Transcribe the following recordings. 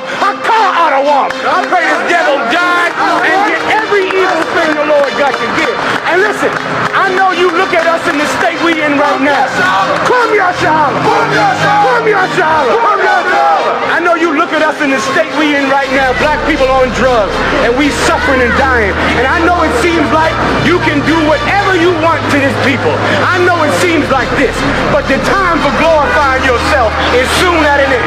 I call out a warp. I pray this devil die and get every evil thing the Lord got to give. And listen, I know you look at us in the state we in right now. Come here, SHALAM. Come here, SHALAM. I know you look at us in the state we in right now. Black people on drugs, and we suffering and dying. And I know it seems like you can do whatever you want to this people. I know it seems like this, but the time for glorifying yourself is soon at an end.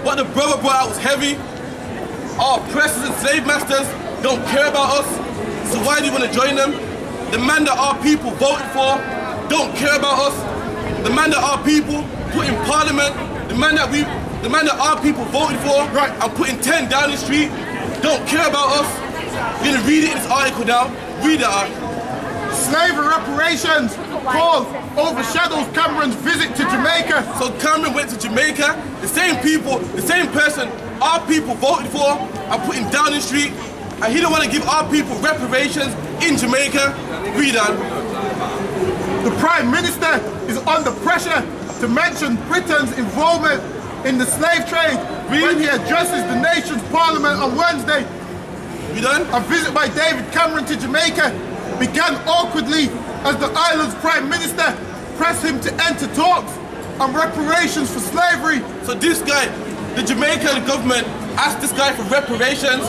What the brother brought out was heavy. Our oppressors and slave masters don't care about us, so why do you want to join them? The man that our people voted for don't care about us. The man that our people put in parliament, the man that our people voted for and putting 10 down the street don't care about us. You're gonna read it in this article now. Read it out. Slavery reparations call overshadows Cameron's visit to Jamaica. So Cameron went to Jamaica, the same people, the same person our people voted for and putting down the street, and he don't want to give our people reparations in Jamaica. Read on. The Prime Minister is under pressure to mention Britain's involvement in the slave trade when he addresses the nation's parliament on Wednesday. Read on. A visit by David Cameron to Jamaica began awkwardly as the island's Prime Minister pressed him to enter talks on reparations for slavery. So this guy, the Jamaican government asked this guy for reparations,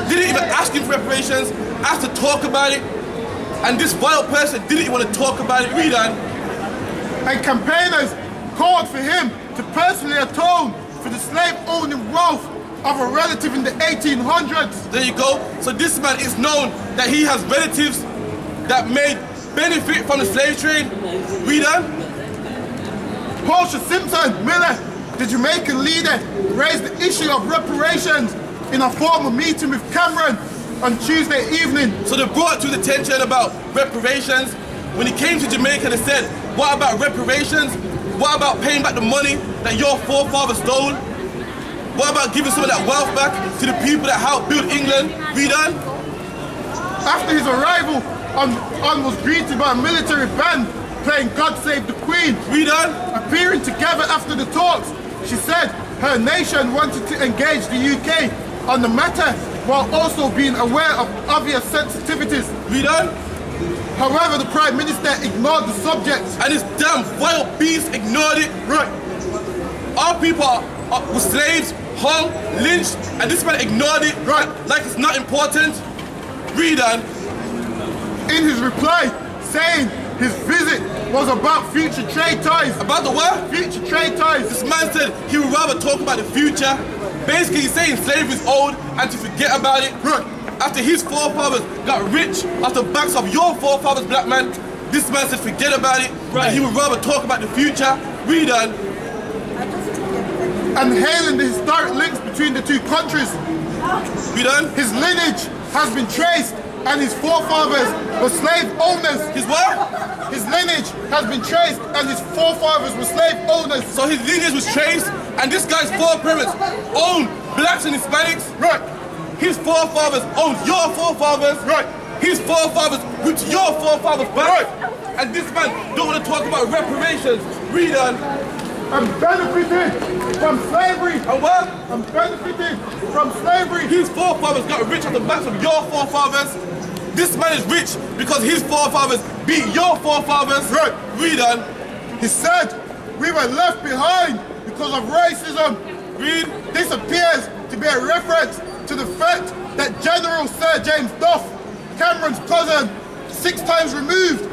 didn't even ask him for reparations, asked to talk about it, and this vile person didn't even want to talk about it. Read on. And campaigners called for him to personally atone for the slave-owning wealth of a relative in the 1800s. There you go. So this man is known that he has relatives that made benefit from the slave trade. Read on. Portia Simpson Miller, the Jamaican leader, raised the issue of reparations in a formal meeting with Cameron on Tuesday evening. So they brought to the attention about reparations. When he came to Jamaica, they said, what about reparations? What about paying back the money that your forefathers stole? What about giving some of that wealth back to the people that helped build England? Read on. After his arrival, On was greeted by a military band playing God Save the Queen. Read on. Appearing together after the talks, she said her nation wanted to engage the UK on the matter while also being aware of obvious sensitivities. Read on. However, the Prime Minister ignored the subject. And this damn vile beast ignored it. Right. Our people were slaves, hung, lynched, and this man ignored it. Right. Like it's not important. Read on. In his reply, saying his visit was about future trade ties. About the what? Future trade ties. This man said he would rather talk about the future. Basically, he's saying slavery is old and to forget about it. Right. After his forefathers got rich off the backs of your forefathers, black man, this man said forget about it. Right. And he would rather talk about the future. Read on. And hailing the historic links between the two countries. Read on. His lineage has been traced and his forefathers were slave owners. His what? His lineage has been traced and his forefathers were slave owners. So his lineage was traced and this guy's foreparents owned blacks and Hispanics? Right. His forefathers owned your forefathers? Right. His forefathers whipped your forefathers back? Right. And this man don't want to talk about reparations. Read on. I'm benefiting from slavery. And what? I'm benefiting from slavery. His forefathers got rich off the backs of your forefathers. This man is rich because his forefathers beat your forefathers. Right. Read on. He said, we were left behind because of racism. Read. This appears to be a reference to the fact that General Sir James Duff, Cameron's cousin, 6 times removed,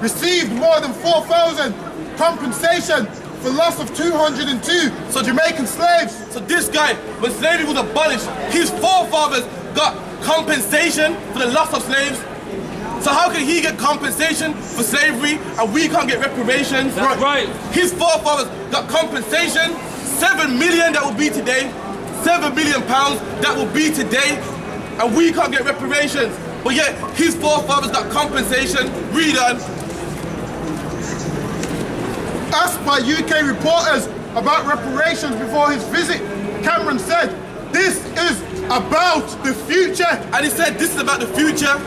received more than 4,000 compensation for loss of 202 Jamaican slaves. So this guy, when slavery was abolished, his forefathers got compensation for the loss of slaves. So how can he get compensation for slavery and we can't get reparations? That's right. His forefathers got compensation, 7 million that will be today, £7 million that will be today, and we can't get reparations. but yet his forefathers got compensation. Read on. Asked by UK reporters about reparations before his visit, Cameron said, "This is about the future." And he said, this is about the future.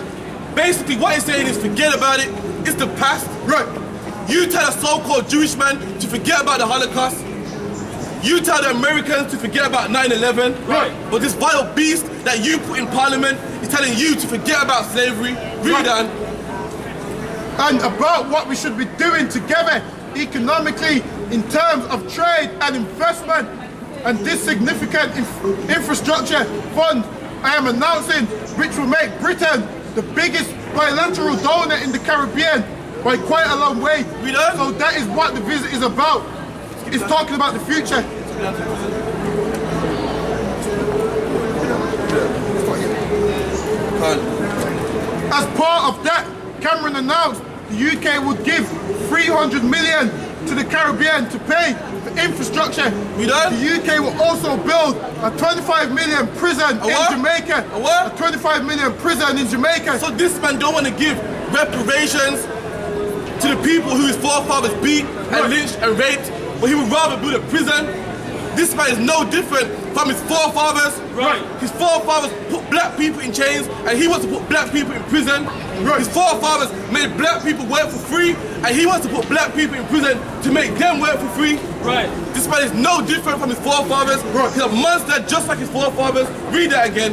Basically, what he's saying is forget about it. It's the past. Right. You tell a so-called Jewish man to forget about the Holocaust. You tell the Americans to forget about 9/11. Right. But this vile beast that you put in parliament is telling you to forget about slavery. Read on. And about what we should be doing together economically in terms of trade and investment. And this significant infrastructure fund I am announcing, which will make Britain the biggest bilateral donor in the Caribbean by quite a long way. So that is what the visit is about. It's talking about the future. As part of that, Cameron announced the UK would give 300 million to the Caribbean to pay for infrastructure. The UK will also build a 25 million prison in Jamaica. A 25 million prison in Jamaica. So this man don't want to give reparations to the people who his forefathers beat and lynched and raped, but he would rather build a prison. This man is no different from his forefathers. Right. His forefathers put black people in chains, and he wants to put black people in prison. Right. His forefathers made black people work for free, and he wants to put black people in prison to make them work for free. Right. This man is no different from his forefathers. Right. He's a monster just like his forefathers. Read that again.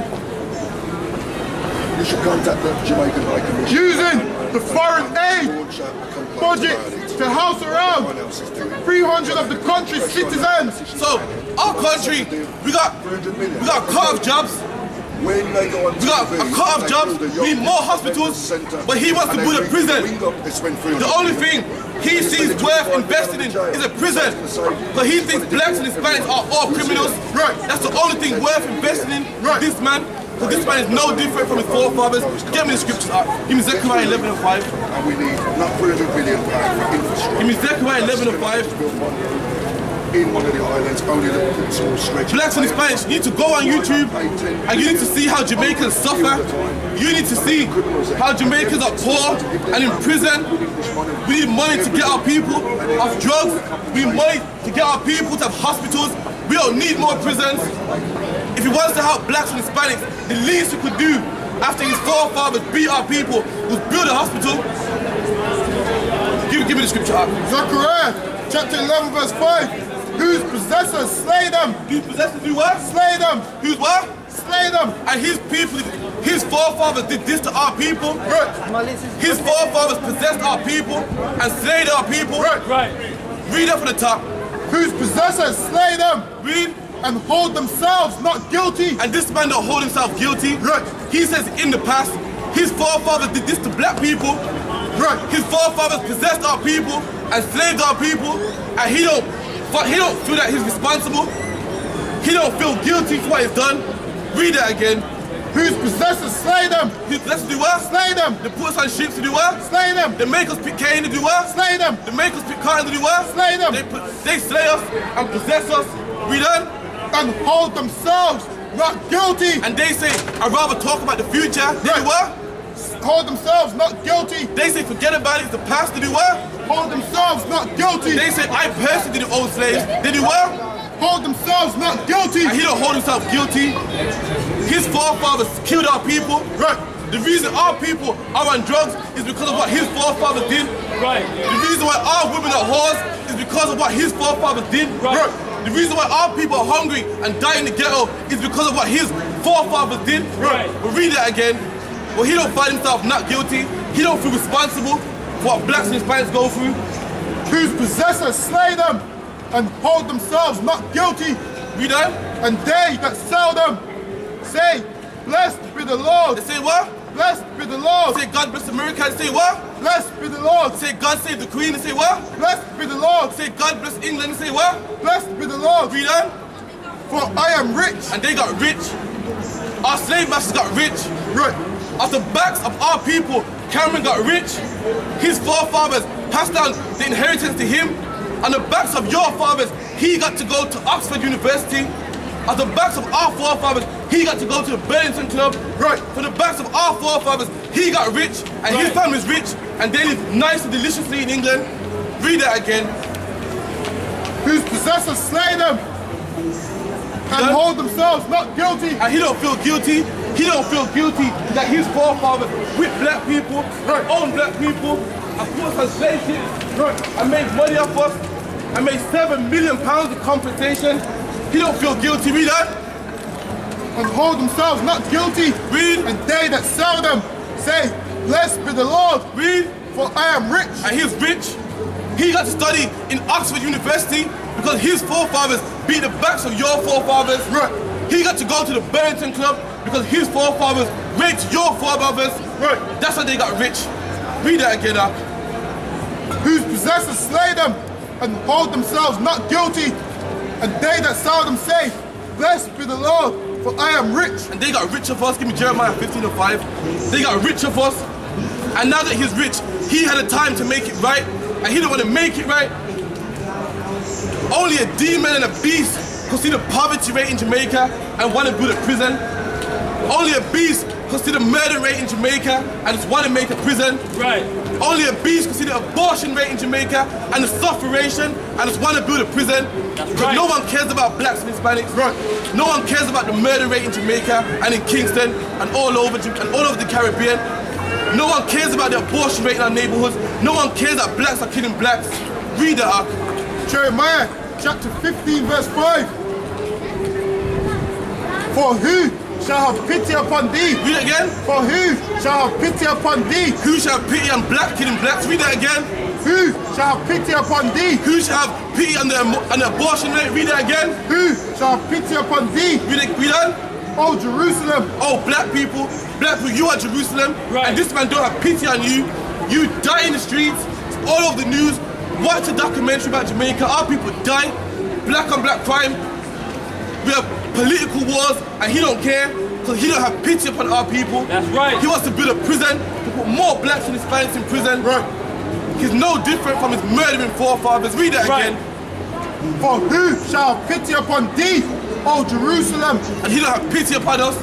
You should contact the Jamaican High Commission. Using the foreign aid budget to house around 300 of the country's citizens. So, our country, we got cut off jobs. We got a cut off jobs, we need more hospitals, but he wants to build a prison. The only thing he sees worth investing in is a prison. But he thinks blacks and Hispanics are all criminals. Right. That's the only thing worth investing in. Right. This man. Because this man is no different from his forefathers. Get me the scriptures up. Give me Zechariah 11:5. And we need not 300 billion for infrastructure. Give me Zechariah 11:5. In one of the islands, only the small stretch. Blacks and Hispanics, you need to go on YouTube and you need to see how Jamaicans suffer. You need to see how Jamaicans are poor and in prison. We need money to get our people off drugs. We need money to get our people to have hospitals. We don't need more prisons. If he wants to help blacks and Hispanics, the least we could do after his forefathers beat our people was build a hospital. Give me the scripture up. Zechariah chapter 11 verse 5. Whose possessors slay them. Whose possessors do what? Slay them. Whose what? Slay them. And his people, his forefathers did this to our people. Right. His forefathers possessed our people and slayed our people. Right. Read up from the top. Whose possessors slay them. Read. And hold themselves not guilty. And this man don't hold himself guilty. Right. He says in the past, his forefathers did this to black people. Right. His forefathers possessed our people and slaved our people, and he don't feel that he's responsible. He don't feel guilty for what he's done. Read that again. Whose possessors slay them. His possessors do what? Slay them. They put us on ships to do what? Slay them. They make us pick cane to do what? Slay them. They make us pick cotton to do what? Slay them. They slay us and possess us. Read on. And hold themselves not guilty. And they say, I'd rather talk about the future. They do what? Hold themselves not guilty. They say, forget about it, it's the past. They do what? Hold themselves not guilty. They say, I personally did the old slaves. They do what? Hold themselves not guilty. And he don't hold himself guilty. His forefathers killed our people. Right. The reason our people are on drugs is because of what his forefathers did. Right. The reason why our women are whores is because of what his forefathers did. Right. The reason why our people are hungry and die in the ghetto is because of what his forefathers did. Right. But read that again. Well, he don't find himself not guilty. He don't feel responsible for what blacks and Hispanics go through. Whose possessors slay them and hold themselves not guilty. Read that. And they that sell them say, blessed be the Lord. They say what? Blessed be the Lord. They say God bless America. They say what? Blessed be the Lord. They say God save the Queen. They say what? Blessed be the Lord. They say God bless England. They say what? Blessed be the Lord. Read on. For I am rich. And they got rich. Our slave masters got rich. Right. Off the backs of our people, Cameron got rich. His forefathers passed down the inheritance to him. On the backs of your fathers, he got to go to Oxford University. As the backs of our forefathers, he got to go to the Burlington Club. Right. For the backs of our forefathers, he got rich, and his family's rich, and they live nice and deliciously in England. Read that again. Whose possessors slay them and hold themselves not guilty. And he don't feel guilty. He don't feel guilty that his forefathers whipped black people, owned black people, and put us on slave ships, and made money off us, and made £7 million of compensation. He don't feel guilty. Read that. And hold themselves not guilty. Read. And they that sell them say, blessed be the Lord. Read. For I am rich. And he's rich. He got to study in Oxford University because his forefathers beat the backs of your forefathers. Right. He got to go to the Burlington Club because his forefathers raped your forefathers. Right. That's how they got rich. Read that again, Ak. Whose possessors slay them and hold themselves not guilty. And they that sell them say, blessed be the Lord, for I am rich. And they got rich of us. Give me Jeremiah 15:5. They got rich of us. And now that he's rich, he had a time to make it right. And he didn't want to make it right. Only a demon and a beast could see the poverty rate in Jamaica and want to build a prison. Only a beast could see the murder rate in Jamaica and just want to make a prison. Right. Only a beast could see the abortion rate in Jamaica and the sufferation and just want to build a prison. right. No one cares about blacks and Hispanics. Right. No one cares about the murder rate in Jamaica and in Kingston and all over the Caribbean. No one cares about the abortion rate in our neighborhoods. No one cares that blacks are killing blacks. Read the Ark. Jeremiah chapter 15 verse 5. For who shall have pity upon thee? Read it again. For who shall have pity upon thee? Who shall have pity on black killing blacks? Read that again. Who shall have pity upon thee? Who shall have pity on the abortion rate? Read that again. Who shall have pity upon thee? Read that. O Jerusalem. Oh, black people, you are Jerusalem. Right. And this man don't have pity on you. You die in the streets, it's all over the news. Watch a documentary about Jamaica. Our people die. Black on black crime. We have political wars, and he don't care because he don't have pity upon our people. That's right. He wants to build a prison to put more blacks and Hispanics in prison. Right. He's no different from his murdering forefathers. Read that Right. again. For who shall have pity upon thee, O Jerusalem? And he don't have pity upon us.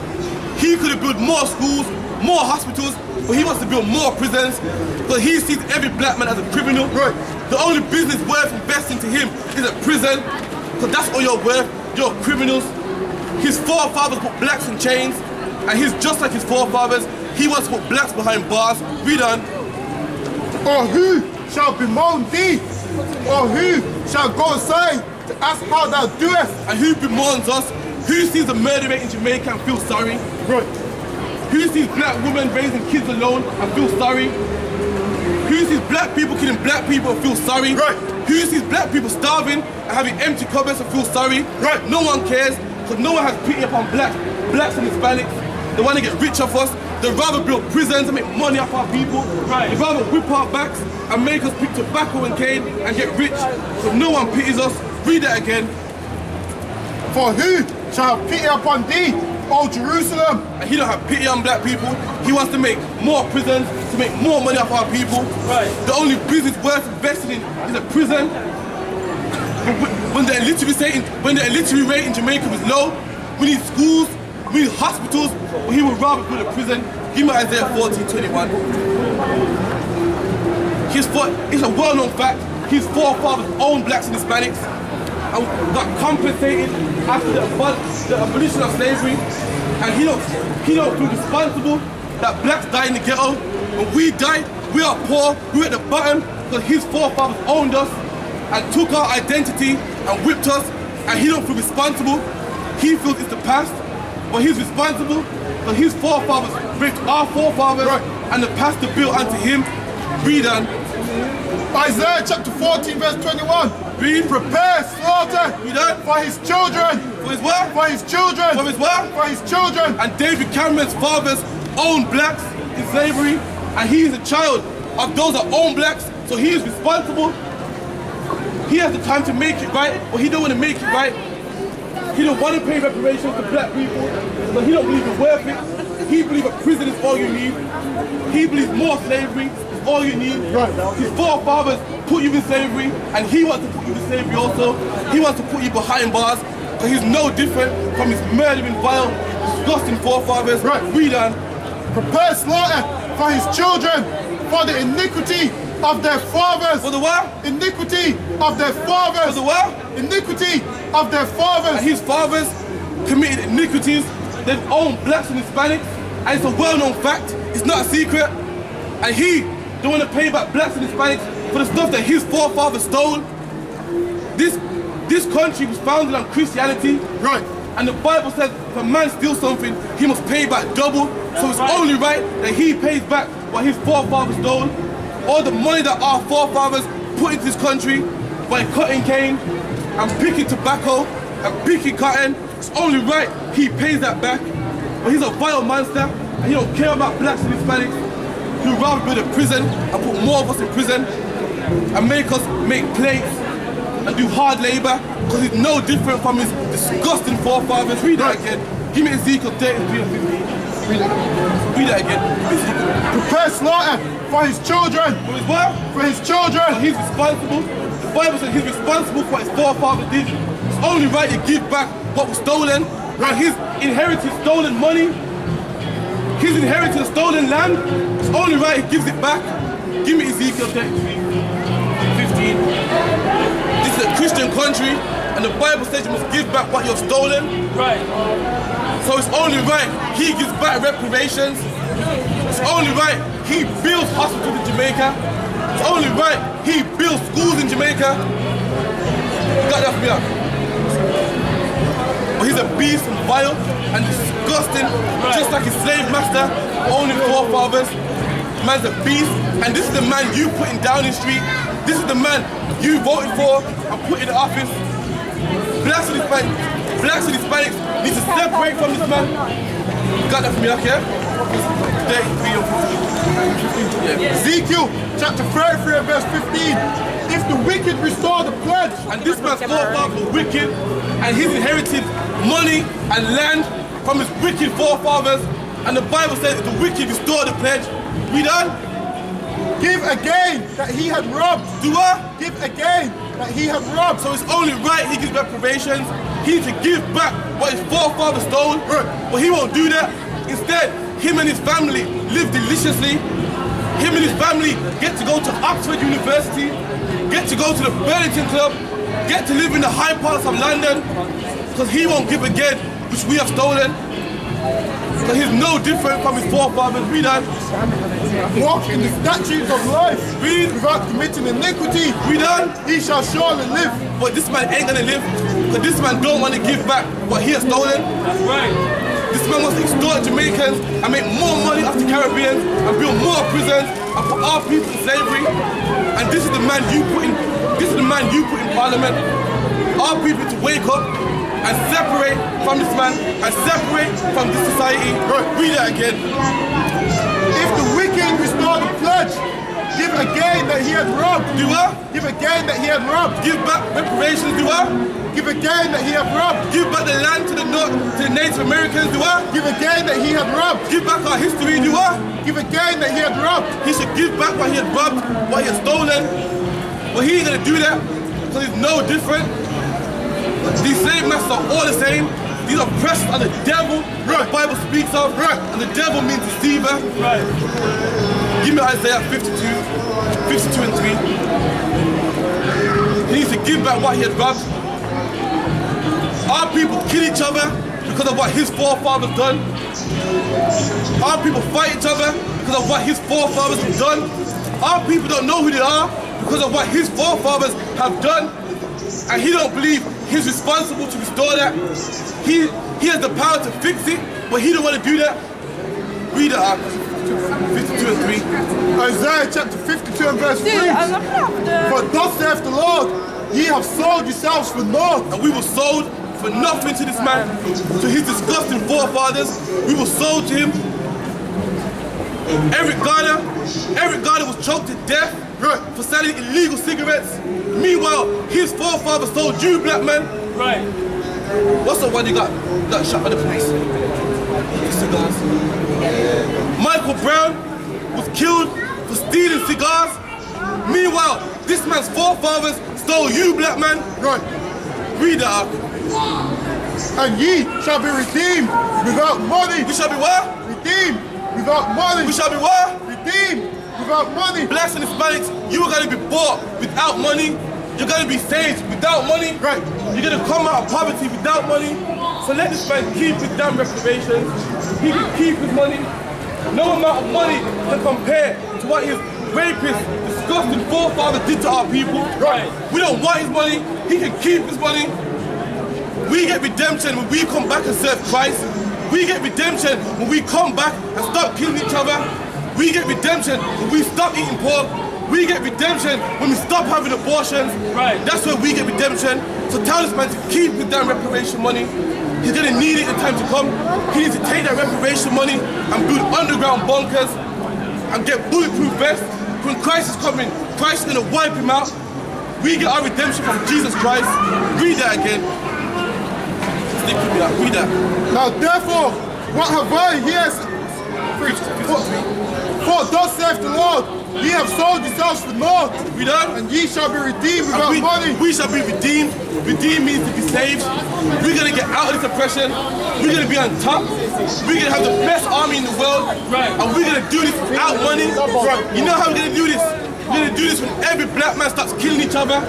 He could have built more schools, more hospitals, but he wants to build more prisons because he sees every black man as a criminal. Right. The only business worth investing to him is a prison because that's all you're worth. You're criminals. His forefathers put blacks in chains and he's just like his forefathers. He wants to put blacks behind bars. Read on. Or who shall bemoan thee? Or who shall go aside to ask how thou doest? And who bemoans us? Who sees the murder rate in Jamaica and feels sorry? Right. Who sees black women raising kids alone and feels sorry? Who sees black people killing black people and feels sorry? Right. Who sees black people starving and having empty cupboards and feels sorry? Right. No one cares because no one has pity upon blacks and Hispanics. They want to get rich off us. They'd rather build prisons and make money off our people. Right. They'd rather whip our backs and make us pick tobacco and cane and get rich. So no one pities us. Read that again. For who shall have pity upon thee, O Jerusalem? And he don't have pity on black people. He wants to make more prisons to make more money off our people. Right. The only business worth investing in is a prison. When the illiteracy rate in Jamaica was low, we need schools, we need hospitals, but he would rather build a prison. Give me Isaiah 14:21. It's a well-known fact. His forefathers owned blacks and Hispanics and got compensated after the abolition of slavery. And he don't feel responsible that blacks die in the ghetto. When we die, we are poor, we're at the bottom because his forefathers owned us and took our identity and whipped us, and he don't feel responsible. He feels it's the past, but he's responsible because his forefathers raped our forefathers, right. And the past is built unto him. Read on. Isaiah chapter 14 verse 21. Read. Prepare slaughter Read on. for his children. For his what? For his children. For his what? For his children. And David Cameron's fathers owned blacks in slavery, and he is a child of those that own blacks, so he is responsible. He has the time to make it right, but he don't want to make it right. He don't want to pay reparations to black people, but he don't believe it's worth it. He believes a prison is all you need. He believes more slavery is all you need. Right. His forefathers put you in slavery, and he wants to put you in slavery also. He wants to put you behind bars. Because he's no different from his murdering, vile, disgusting forefathers. Right. Read on. Prepare slaughter for his children, for the iniquity of their fathers. For the what? Iniquity of their fathers. For the what? Iniquity of their fathers. And his fathers committed iniquities. They've owned blacks and Hispanics. And it's a well-known fact. It's not a secret. And he don't want to pay back blacks and Hispanics for the stuff that his forefathers stole. This country was founded on Christianity. Right. And the Bible says if a man steals something, he must pay back double. So it's only right that he pays back what his forefathers stole. All the money that our forefathers put into this country by cutting cane and picking tobacco and picking cotton, it's only right he pays that back. But he's a vile monster and he don't care about blacks and Hispanics. He'd rather build a prison and put more of us in prison and make us make plates and do hard labor, because he's no different from his disgusting forefathers. Read that again. Give me Ezekiel 33 and 15. Read that again. Ezekiel. Prepare slaughter for his children. For his what? For his children. He's responsible. The Bible says he's responsible for what his forefathers did. It's only right to give back what was stolen. And he's inherited stolen money. He's inherited stolen land. It's only right he gives it back. Give me Ezekiel 33, 15. This is a Christian country, and the Bible says you must give back what you've stolen. Right. So it's only right he gives back reparations. It's only right he builds hospitals in Jamaica. It's only right he builds schools in Jamaica. Got that for me up. But he's a beast and vile and disgusting, just like his slave master, owning forefathers. Man's a beast, and this is the man you put in Downing Street. This is the man you voted for and put in the office. Blacks and Hispanics need to separate from this man. Got that for me, okay? 33 and 15. Yeah. Ezekiel chapter 33 and verse 15. If the wicked restore the pledge. And this man's forefathers were wicked, and he's inherited money and land from his wicked forefathers. And the Bible says if the wicked restore the pledge, we done? Give again that he had robbed. Do what? Give again that he had robbed. So it's only right he gives reparations. He needs to give back what his forefathers stole. Right. But he won't do that. Instead, him and his family live deliciously. Him and his family get to go to Oxford University, get to go to the Burlington Club, get to live in the high parts of London, because he won't give again, which we have stolen. So he's no different from his forefathers. Read that. Walk in the statutes of life. Read. Without committing iniquity. Read on. He shall surely live. But this man ain't gonna live, because this man don't want to give back what he has stolen. That's right. This man wants to extort Jamaicans and make more money off the Caribbeans and build more prisons and put our people in slavery. And this is the man you put in Parliament. Our people to wake up and separate from this man and separate from this society. Read that again. If the wicked restore the pledge, give again that he had robbed. Do what? Give again that he had robbed. Give back reparations. Do what? Give again that he had robbed. Give back the land to the North, to the Native Americans. Do what? Give again that he had robbed. Give back our history. Do what? Give again that he had robbed. He should give back what he had robbed, what he had stolen. But he ain't gonna do that because he's no different. These slave masters are all the same. These oppressors are the devil, the Bible speaks of, and the devil means deceiver. Right. Give me Isaiah 52 and 3. He needs to give back what he had robbed. Our people kill each other because of what his forefathers done. Our people fight each other because of what his forefathers have done. Our people don't know who they are because of what his forefathers have done. And he don't believe he's responsible to restore that. He has the power to fix it, but he don't want to do that. Read it, 52 and 3. Isaiah chapter 52 and verse 3. For thus saith the Lord, ye have sold yourselves for naught. And we were sold for nothing to this man, to his disgusting forefathers. We were sold to him. Every Ghana was choked to death for selling illegal cigarettes. Meanwhile, his forefathers sold you, black man. Right. What's up when you got shot by the police? Cigars. Michael Brown was killed for stealing cigars. Meanwhile, this man's forefathers stole you, black man. Right. Read that up. And ye shall be redeemed without money. We shall be what? Redeemed without money. We shall be what? Redeemed without money. Blacks and Hispanics, you are going to be bought without money. You're going to be saved without money. Right. You're going to come out of poverty without money. So let this man keep his damn reparations. He can keep his money. No amount of money can compare to what his rapist, disgusting forefather did to our people. Right. We don't want his money. He can keep his money. We get redemption when we come back and serve Christ. We get redemption when we come back and stop killing each other. We get redemption when we stop eating pork. We get redemption when we stop having abortions. Right. That's where we get redemption. So tell this man to keep his damn reparation money. He's gonna need it in time to come. He needs to take that reparation money and build underground bunkers and get bulletproof vests. When Christ is coming, Christ is gonna wipe him out. We get our redemption from Jesus Christ. Read that again. Stick with me out. Read that. Now therefore, what have I here preached? For thus saith the Lord, ye have sold yourselves for naught, Read that. and ye shall be redeemed without money. We shall be redeemed. Redeemed means to be saved. We're gonna get out of this oppression. We're gonna be on top. We're gonna have the best army in the world. Right. And we're gonna do this without money. Right. You know how we're gonna do this? We're gonna do this when every black man stops killing each other.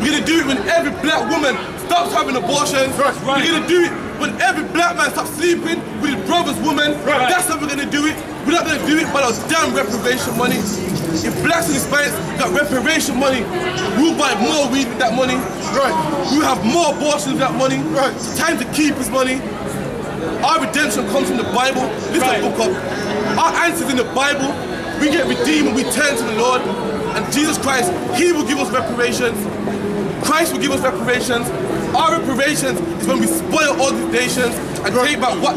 We're gonna do it when every black woman stops having abortions. Right. We're gonna do it when every black man stops sleeping with his brother's woman. Right. That's how we're gonna do it. We're not gonna do it by those damn reparation money. If blacks and Hispanics got reparation money, we'll buy more weed with that money. Right. We'll have more abortions with that money. Right. It's time to keep his money. Our redemption comes from the Bible. Lift that book up. Our answer's in the Bible. We get redeemed when we turn to the Lord. And Jesus Christ, He will give us reparations. Christ will give us reparations. Our reparations is when we spoil all these nations and take back what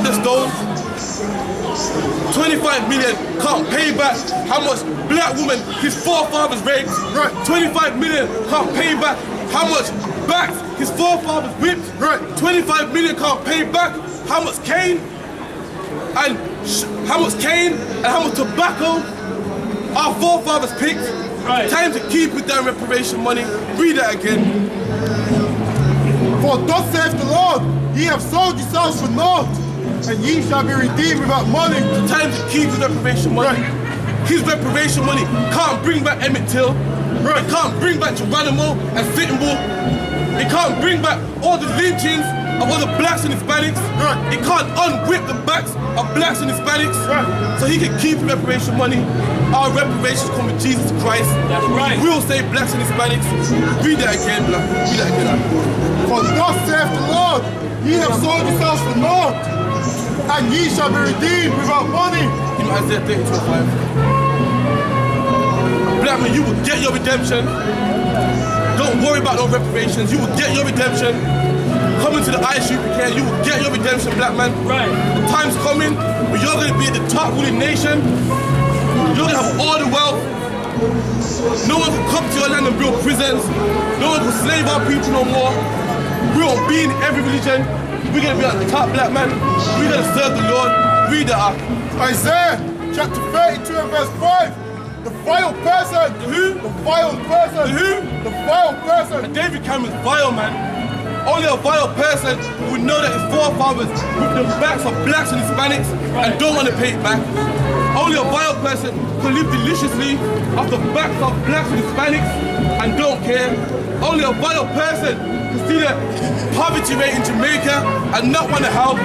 they stole. 25 million can't pay back how much black women his forefathers raped. Right. 25 million can't pay back how much blacks his forefathers whipped. Right. 25 million can't pay back how much cane and how much tobacco our forefathers picked. Right. Time to keep with that reparation money. Read that again. For thus saith the Lord, ye have sold yourselves for naught, and ye shall be redeemed without money. Time to keep his reparation money. Right. His reparation money can't bring back Emmett Till. Right. It can't bring back Geronimo and Sitting Bull. It can't bring back all the lynchings of all the blacks and Hispanics. Right. It can't unwhip the backs of blacks and Hispanics. Right. So he can keep reparation money. Our reparations come with Jesus Christ. That's right. We'll save blacks and Hispanics. Read that again, blood. Read that again. For thus saith the Lord, ye have sold yourselves for naught, and ye shall be redeemed without money. In Isaiah 30:25. Black man, you will get your redemption. Don't worry about no reparations. You will get your redemption. Coming to the I.S.U.P.K, you will get your redemption, black man. Right. The time's coming where you're going to be the top ruling nation. You're going to have all the wealth. No one can come to your land and build prisons. No one can slave our people no more. We won't be in every religion. We're going to be at the top, black man. We're going to serve the Lord. Read that up. Isaiah chapter 32 and verse 5. The vile person. The who? The vile person. The who? The vile person. And David Cameron's vile, man. Only a vile person would know that his forefathers with the backs of blacks and Hispanics and don't want to pay it back. Only a vile person can live deliciously off the backs of blacks and Hispanics and don't care. Only a vile person can see the poverty rate in Jamaica and not want to help.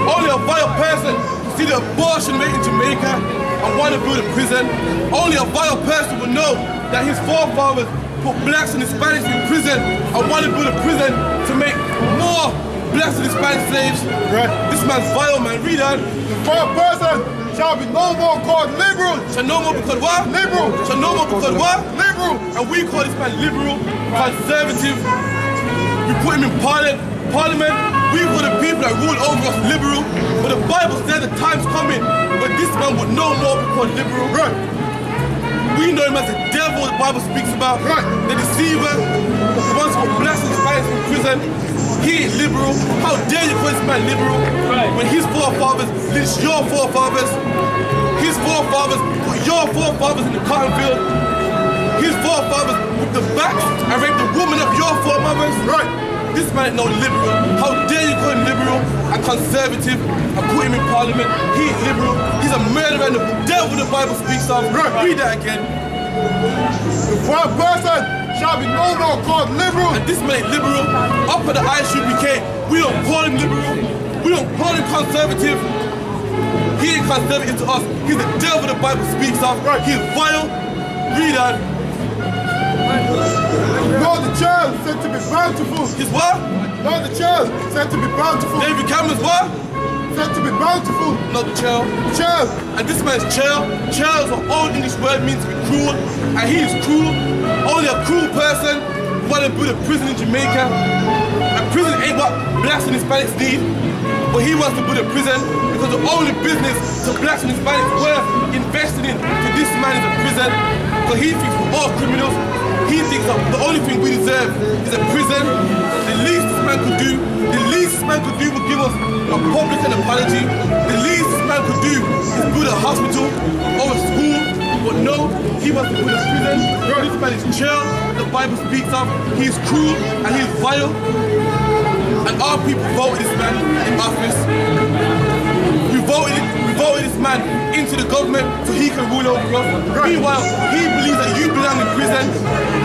Only a vile person can see the abortion rate in Jamaica and want to build a prison. Only a vile person will know that his forefathers put blacks and Hispanics in prison and want to build a prison to make more blacks and Hispanic slaves. Right. This man's vile, man. Read that. The vile person shall be no more called liberal. Shall no more be called what? Liberal. Shall no more be called what? Liberal. And we call this man liberal, conservative. We put him in parliament. We call the people that rule over us liberal. But the Bible says the time's coming when this man would no more be called liberal. Right. We know him as the devil the Bible speaks about. Right. The deceiver, the ones who bless and Hispanics in prison. He ain't liberal. How dare you call this man liberal? Right. When his forefathers lynched your forefathers. His forefathers put your forefathers in the cotton field. His forefathers with the backs and raped the woman of your foremothers. Right. This man ain't no liberal. How dare you call him liberal and conservative and put him in parliament? He ain't liberal. He's a murderer and the devil the Bible speaks of. Read that again. The fourth person shall be no more called liberal. And this man ain't liberal. Up at the I.S.U.P.K, we don't call him liberal. We don't call him conservative. He ain't conservative to us. He's the devil the Bible speaks of. He's vile. Read that. Lord the child said to be bountiful. He's what? Lord the child said to be bountiful. David Cameron's what? Said to be bountiful. Not the child. Child. And this man's child. Child is what old English word means to be cruel. And he is cruel. Only a cruel person want to build a prison in Jamaica. A prison ain't what blacks and Hispanics need. But he wants to build a prison because the only business to blacks and Hispanics worth investing in to this man is a prison. So he thinks we're all criminals. He thinks that the only thing we deserve is a prison. The least this man could do, would give us a public apology. The least this man could do is build a hospital or a school. But no, he wants to build a prison. This man is child, the Bible speaks of. He is cruel and he is vile. And our people voted this man in office. We voted this man into the government so he can rule over us. Meanwhile, he believes that you belong in prison.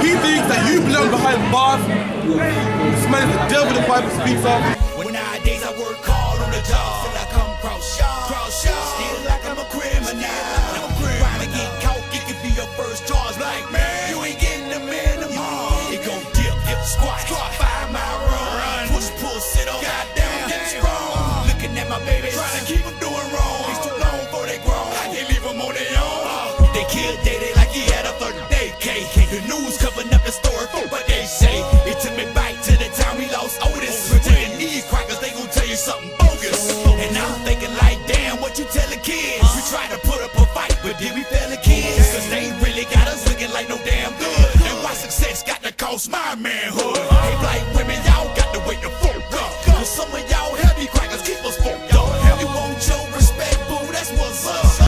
He thinks that you belong behind bars. This man is the devil the Bible speaks of. When nowadays I work hard on the job till I come cross y'all. Still like I'm a criminal. Crime and get caught, it could be your first charge. Like, man, you ain't getting the minimum. It go dip, squat, 5 mile run. Push, pull, sit on. Goddamn, get strong. Looking at my baby, trying to keep them doing wrong. It's too long before they grow. I can't leave them on their own. They killed Daddy like he had a 30-day case. The news covering up the story, but they say it took me back to the time we lost Otis. Pretending these crackers, they gon' tell you something bogus. And I'm thinking like, damn, what you telling kids? We tried to put up a fight, but did we fail the kids? Cause they really got us looking like no damn good. And why success got to cost my manhood? Hey, black women,